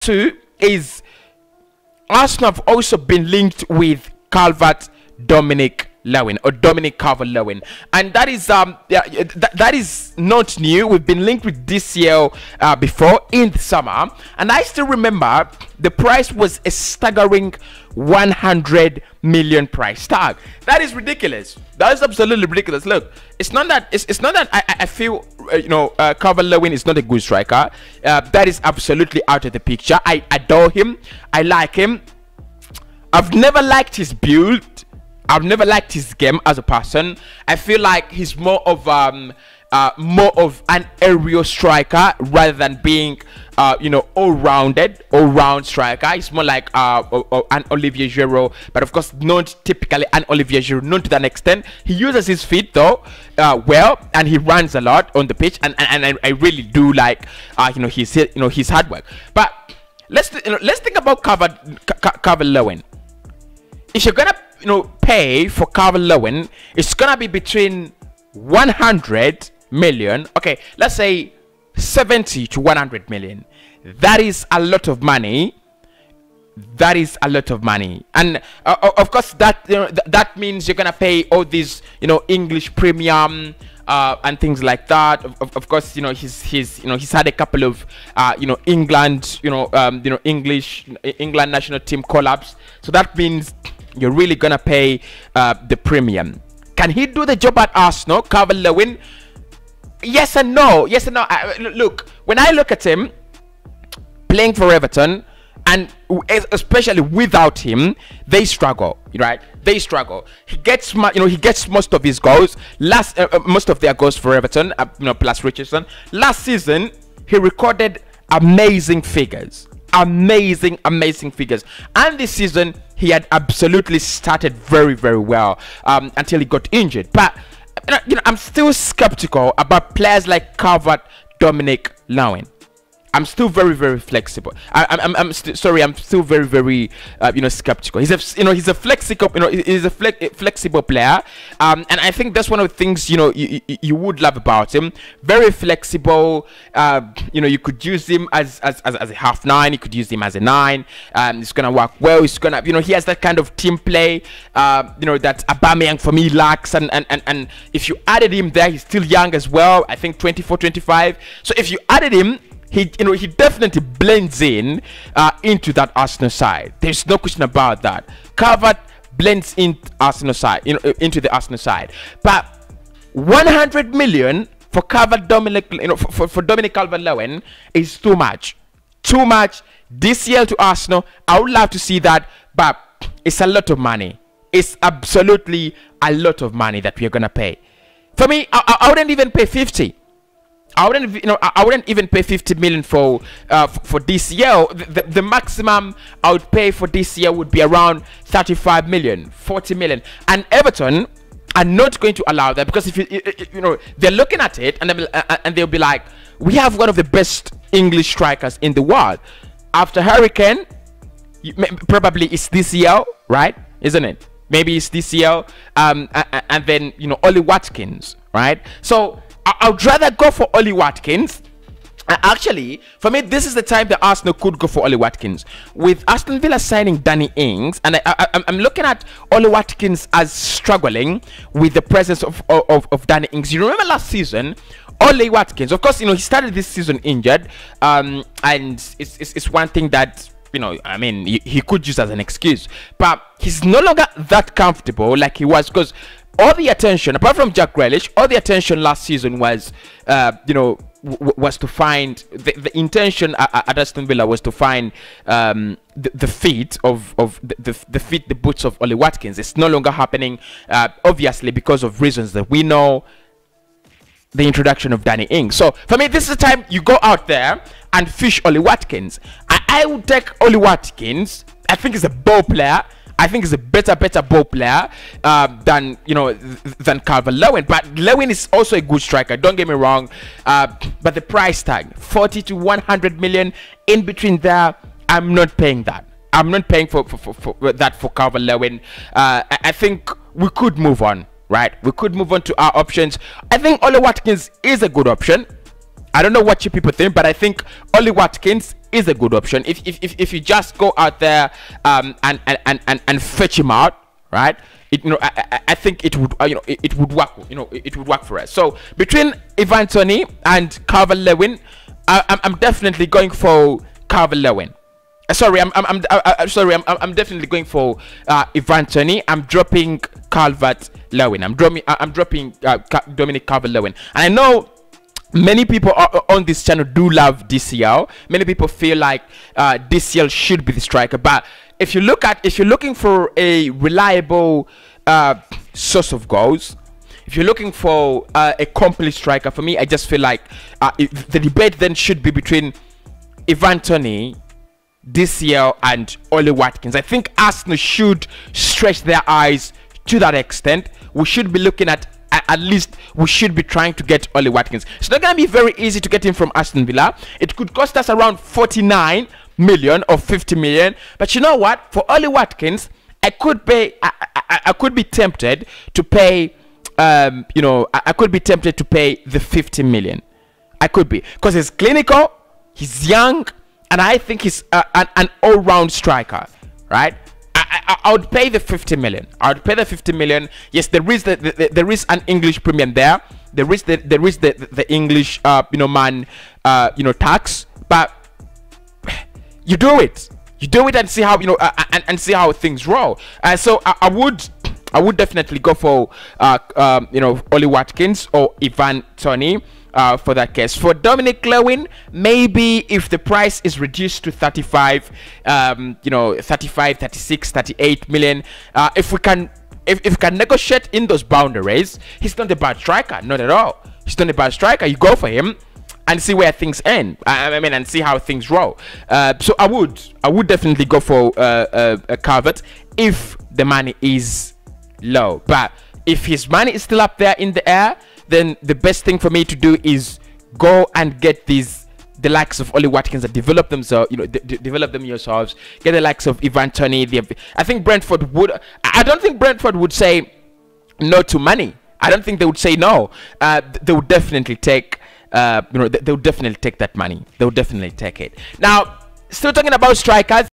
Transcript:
two is Arsenal have also been linked with Calvert, Dominick, Lewin, or Dominick Calvert-Lewin, and that is that is not new. We've been linked with DCL before in the summer, and I still remember the price was a staggering 100 million price tag. That is ridiculous. That is absolutely ridiculous. Look, it's not that I feel Calvert-Lewin is not a good striker. That is absolutely out of the picture. I adore him. I like him. I've never liked his build. I've never liked his game as a person. I feel like he's more of an aerial striker rather than being all-round striker. He's more like an Olivier Giroud, but of course not typically an Olivier Giroud, not to that extent. He uses his feet though well, and he runs a lot on the pitch, and I really do like his hard work. But let's think about Calvert-Lewin. If you're gonna pay for Calvert-Lewin, it's gonna be between 100 million, okay, let's say 70 to 100 million. That is a lot of money. That is a lot of money, and of course that that means you're gonna pay all these English premium and things like that. Of course, he's had a couple of England England national team collabs, so that means you're really gonna pay the premium. Can he do the job at Arsenal, Calvert-Lewin? Yes and no. Yes and no. Look, when I look at him playing for Everton, and especially without him, they struggle, right? They struggle. He gets most of his goals. Most of their goals for Everton, plus Richardson. Last season, he recorded amazing figures. Amazing figures, and this season he had absolutely started very well until he got injured. But I'm still skeptical about players like Calvert, Dominick, Lewin. I'm still very flexible. I'm still very skeptical. He's a flexible player, and I think that's one of the things you would love about him. Very flexible. You could use him as a half nine. You could use him as a nine. It's gonna work well. It's gonna he has that kind of team play that Aubameyang for me lacks, and if you added him there, he's still young as well. I think 24, 25. So if you added him, he definitely blends in into that Arsenal side. There's no question about that. Calvert blends in Arsenal side, into the Arsenal side. But 100 million for Calvert Dominick, for Dominick Calvert-Lewin is too much. Too much. DCL to Arsenal, I would love to see that, but it's a lot of money. It's absolutely a lot of money that we're gonna pay. For me, I wouldn't even pay 50. I wouldn't even pay 50 million for DCL. The maximum I would pay for DCL would be around 35 million, 40 million. And Everton are not going to allow that, because if they're looking at it and they'll be like, we have one of the best English strikers in the world. After Hurricane, probably it's DCL, right? Isn't it? Maybe it's DCL, and then Ollie Watkins, right? So I would rather go for Ollie Watkins. Actually, for me, this is the time that Arsenal could go for Ollie Watkins. With Aston Villa signing Danny Ings, and I'm looking at Ollie Watkins as struggling with the presence of Danny Ings. You remember last season, Ollie Watkins, of course, he started this season injured, and it's one thing that he could use as an excuse, but he's no longer that comfortable like he was, because all the attention, apart from Jack Grealish, all the attention last season was, was to find the intention at Aston Villa was to find the feet of the boots of Ollie Watkins. It's no longer happening, obviously because of reasons that we know. The introduction of Danny Ings. So for me, this is the time you go out there and fish Ollie Watkins. I would take Ollie Watkins. I think he's a ball player. I think he's a better ball player than Calvert-Lewin. But Lewin is also a good striker. Don't get me wrong. But the price tag, 40 to 100 million, in between there, I'm not paying that. I'm not paying for that for Calvert-Lewin. I think we could move on. Right, we could move on to our options. I think Ollie Watkins is a good option. I don't know what you people think, but I think Ollie Watkins is a good option. If you just go out there and fetch him out, right? I think it would it would work. It would work for us. So between Ivan Toney and Calvert Lewin, I'm definitely going for Calvert Lewin. Sorry, I'm definitely going for Ivan Toney. I'm dropping Calvert Lewin. I'm dropping Dominick Calvert Lewin. And I know many people on this channel do love DCL. Many people feel like DCL should be the striker. But if you're looking for a reliable source of goals, if you're looking for a complete striker, for me, I just feel like the debate then should be between Ivan Toney, DCL, and Ollie Watkins. I think Arsenal should stretch their eyes to that extent. We should be looking at least we should be trying to get Ollie Watkins. It's not going to be very easy to get him from Aston Villa. It could cost us around 49 million or 50 million. But you know what? For Ollie Watkins, I could pay. I could be tempted to pay. I could be tempted to pay the 50 million. I could be, because he's clinical, he's young, and I think he's an all-round striker, right? I would pay the 50 million. I would pay the 50 million. Yes, there is there is an English premium there. There is the English tax, but you do it and see how and see how things roll. So I would definitely go for Ollie Watkins or Ivan Toney. For that case. For Dominick Lewin, maybe if the price is reduced to 35, 35, 36, 38 million, if we can negotiate in those boundaries, he's not a bad striker, not at all. He's not a bad striker. You go for him and see where things end. And see how things roll. So I would definitely go for a Calvert if the money is low. But if his money is still up there in the air, then the best thing for me to do is go and get the likes of Ollie Watkins and develop themselves, develop them yourselves. Get the likes of Ivan Toney. I think Brentford would. I don't think Brentford would say no to money. I don't think they would say no. They would definitely take. They would definitely take that money. They would definitely take it. Now, still talking about strikers.